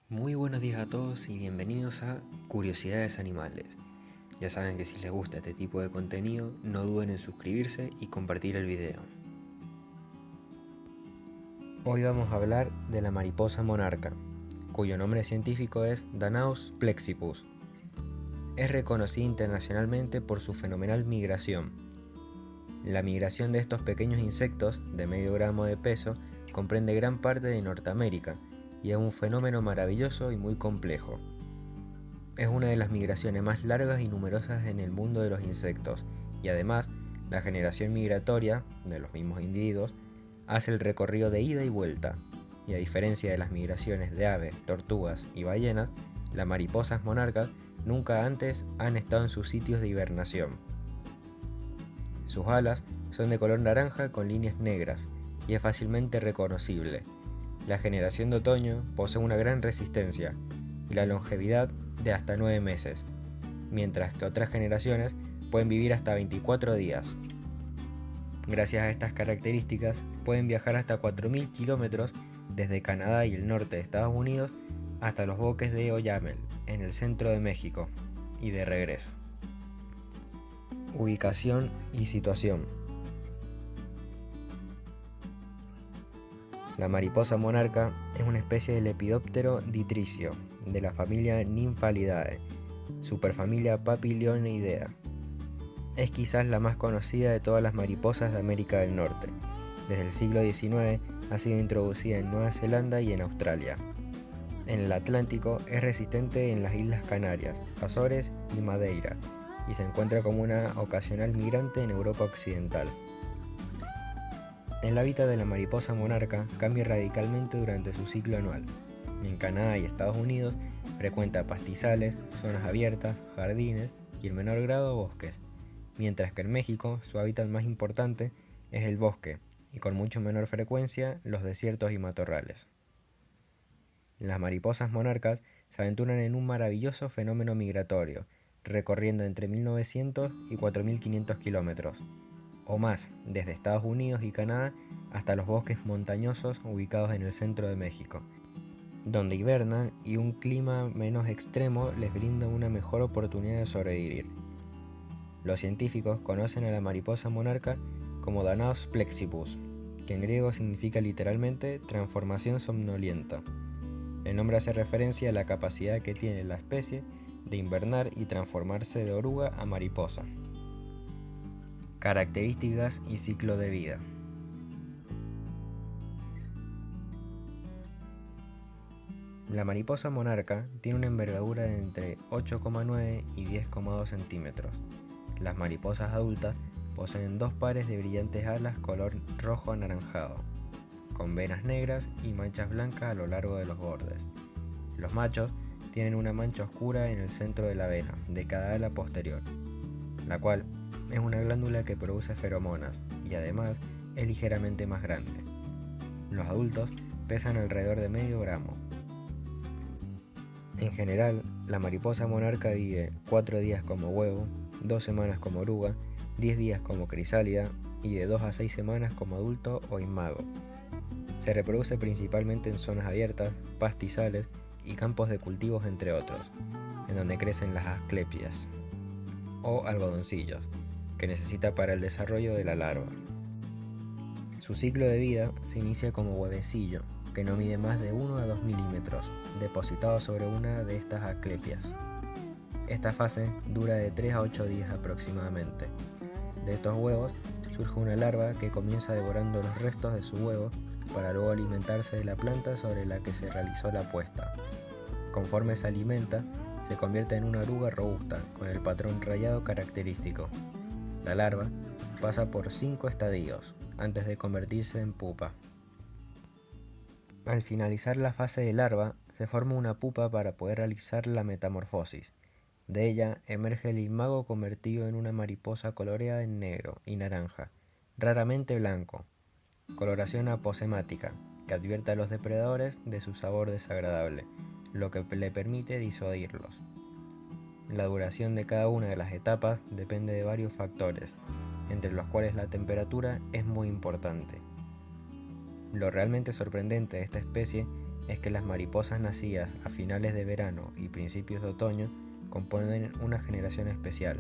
Muy buenos días a todos y bienvenidos a Curiosidades Animales. Ya saben que si les gusta este tipo de contenido, no duden en suscribirse y compartir el video. Hoy vamos a hablar de la mariposa monarca, cuyo nombre científico es Danaus plexippus. Es reconocida internacionalmente por su fenomenal migración. La migración de estos pequeños insectos, de medio gramo de peso, comprende gran parte de Norteamérica, y es un fenómeno maravilloso y muy complejo. Es una de las migraciones más largas y numerosas en el mundo de los insectos, y además, la generación migratoria de los mismos individuos hace el recorrido de ida y vuelta, y a diferencia de las migraciones de aves, tortugas y ballenas, las mariposas monarcas nunca antes han estado en sus sitios de hibernación. Sus alas son de color naranja con líneas negras, y es fácilmente reconocible. La generación de otoño posee una gran resistencia y la longevidad de hasta 9 meses, mientras que otras generaciones pueden vivir hasta 24 días. Gracias a estas características, pueden viajar hasta 4.000 kilómetros desde Canadá y el norte de Estados Unidos hasta los bosques de Oyamel, en el centro de México, y de regreso. Ubicación y situación. La mariposa monarca es una especie de lepidóptero ditricio de la familia Nymphalidae, superfamilia Papilionidea. Es quizás la más conocida de todas las mariposas de América del Norte. Desde el siglo XIX ha sido introducida en Nueva Zelanda y en Australia. En el Atlántico es resistente en las Islas Canarias, Azores y Madeira, y se encuentra como una ocasional migrante en Europa Occidental. El hábitat de la mariposa monarca cambia radicalmente durante su ciclo anual. En Canadá y Estados Unidos frecuenta pastizales, zonas abiertas, jardines y en menor grado bosques, mientras que en México su hábitat más importante es el bosque y con mucho menor frecuencia los desiertos y matorrales. Las mariposas monarcas se aventuran en un maravilloso fenómeno migratorio, recorriendo entre 1.900 y 4.500 kilómetros, o más, desde Estados Unidos y Canadá hasta los bosques montañosos ubicados en el centro de México, donde hibernan y un clima menos extremo les brinda una mejor oportunidad de sobrevivir. Los científicos conocen a la mariposa monarca como Danaus plexippus, que en griego significa literalmente transformación somnolienta. El nombre hace referencia a la capacidad que tiene la especie de invernar y transformarse de oruga a mariposa. Características y ciclo de vida. La mariposa monarca tiene una envergadura de entre 8,9 y 10,2 centímetros. Las mariposas adultas poseen dos pares de brillantes alas color rojo anaranjado, con venas negras y manchas blancas a lo largo de los bordes. Los machos tienen una mancha oscura en el centro de la vena de cada ala posterior, la cual es una glándula que produce feromonas y además es ligeramente más grande. Los adultos pesan alrededor de medio gramo. En general, la mariposa monarca vive 4 días como huevo, 2 semanas como oruga, 10 días como crisálida y de 2 a 6 semanas como adulto o imago. Se reproduce principalmente en zonas abiertas, pastizales y campos de cultivos entre otros, en donde crecen las asclepias o algodoncillos, que necesita para el desarrollo de la larva. Su ciclo de vida se inicia como huevecillo, que no mide más de 1 a 2 milímetros, depositado sobre una de estas asclepias. Esta fase dura de 3 a 8 días aproximadamente. De estos huevos surge una larva que comienza devorando los restos de su huevo para luego alimentarse de la planta sobre la que se realizó la puesta. Conforme se alimenta, se convierte en una oruga robusta con el patrón rayado característico. La larva pasa por 5 estadios antes de convertirse en pupa. Al finalizar la fase de larva, se forma una pupa para poder realizar la metamorfosis. De ella emerge el imago convertido en una mariposa coloreada en negro y naranja, raramente blanco. Coloración aposemática, que advierte a los depredadores de su sabor desagradable, lo que le permite disuadirlos. La duración de cada una de las etapas depende de varios factores, entre los cuales la temperatura es muy importante. Lo realmente sorprendente de esta especie es que las mariposas nacidas a finales de verano y principios de otoño componen una generación especial,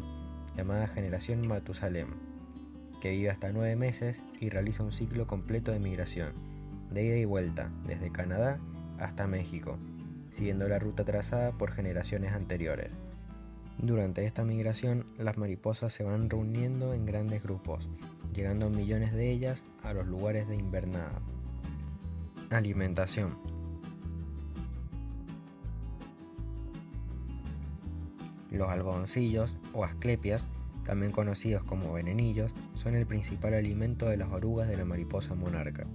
llamada generación Matusalem, que vive hasta 9 meses y realiza un ciclo completo de migración, de ida y vuelta, desde Canadá hasta México, siguiendo la ruta trazada por generaciones anteriores. Durante esta migración, las mariposas se van reuniendo en grandes grupos, llegando millones de ellas a los lugares de invernada. Alimentación. Los algodoncillos o asclepias, también conocidos como venenillos, son el principal alimento de las orugas de la mariposa monarca.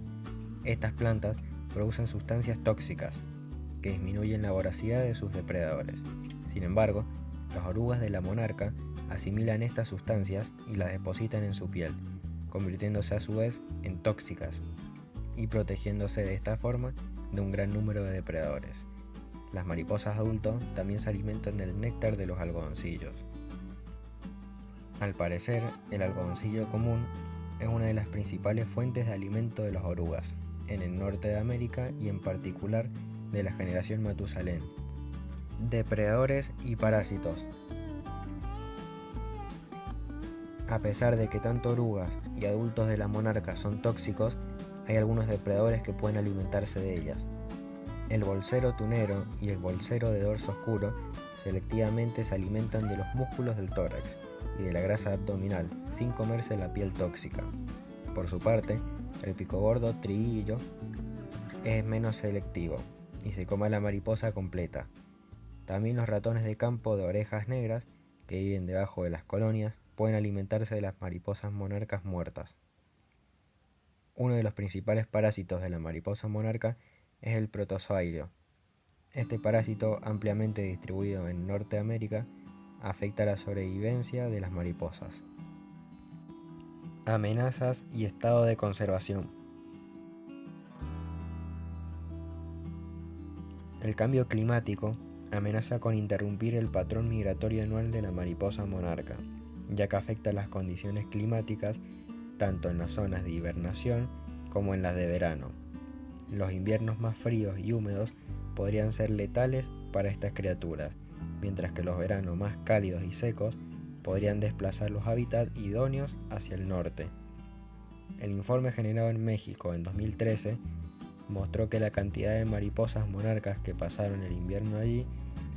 Estas plantas producen sustancias tóxicas que disminuyen la voracidad de sus depredadores. Sin embargo, las orugas de la monarca asimilan estas sustancias y las depositan en su piel, convirtiéndose a su vez en tóxicas y protegiéndose de esta forma de un gran número de depredadores. Las mariposas adultos también se alimentan del néctar de los algodoncillos. Al parecer, el algodoncillo común es una de las principales fuentes de alimento de las orugas, en el norte de América y en particular de la generación Matusalén. Depredadores y parásitos. A pesar de que tanto orugas y adultos de la monarca son tóxicos, hay algunos depredadores que pueden alimentarse de ellas. El bolsero tunero y el bolsero de dorso oscuro selectivamente se alimentan de los músculos del tórax y de la grasa abdominal, sin comerse la piel tóxica. Por su parte, el picogordo triguillo es menos selectivo y se come a la mariposa completa. También los ratones de campo de orejas negras, que viven debajo de las colonias, pueden alimentarse de las mariposas monarcas muertas. Uno de los principales parásitos de la mariposa monarca es el protozoario. Este parásito, ampliamente distribuido en Norteamérica, afecta la sobrevivencia de las mariposas. Amenazas y estado de conservación. El cambio climático amenaza con interrumpir el patrón migratorio anual de la mariposa monarca, ya que afecta las condiciones climáticas tanto en las zonas de hibernación como en las de verano. Los inviernos más fríos y húmedos podrían ser letales para estas criaturas, mientras que los veranos más cálidos y secos podrían desplazar los hábitats idóneos hacia el norte. El informe generado en México en 2013 mostró que la cantidad de mariposas monarcas que pasaron el invierno allí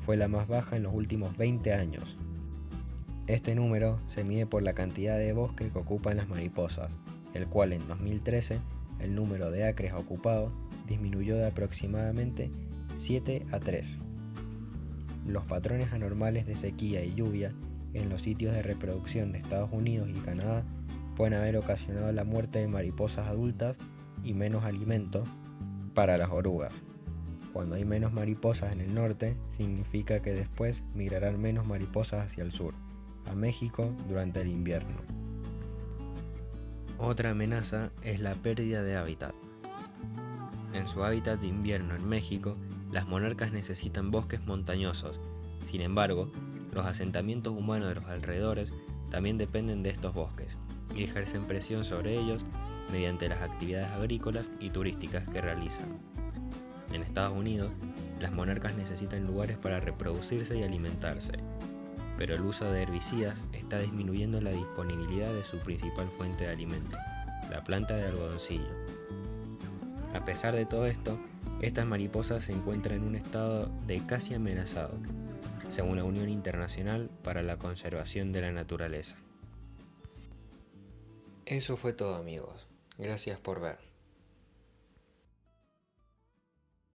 fue la más baja en los últimos 20 años. Este número se mide por la cantidad de bosque que ocupan las mariposas, el cual en 2013 el número de acres ocupados disminuyó de aproximadamente 7 a 3. Los patrones anormales de sequía y lluvia en los sitios de reproducción de Estados Unidos y Canadá pueden haber ocasionado la muerte de mariposas adultas y menos alimento para las orugas. Cuando hay menos mariposas en el norte, significa que después migrarán menos mariposas hacia el sur, a México durante el invierno. Otra amenaza es la pérdida de hábitat. En su hábitat de invierno en México, las monarcas necesitan bosques montañosos. Sin embargo, los asentamientos humanos de los alrededores también dependen de estos bosques y ejercen presión sobre ellos mediante las actividades agrícolas y turísticas que realizan. En Estados Unidos, las monarcas necesitan lugares para reproducirse y alimentarse, pero el uso de herbicidas está disminuyendo la disponibilidad de su principal fuente de alimento, la planta de algodoncillo. A pesar de todo esto, estas mariposas se encuentran en un estado de casi amenazado, según la Unión Internacional para la Conservación de la Naturaleza. Eso fue todo, amigos. Gracias por ver.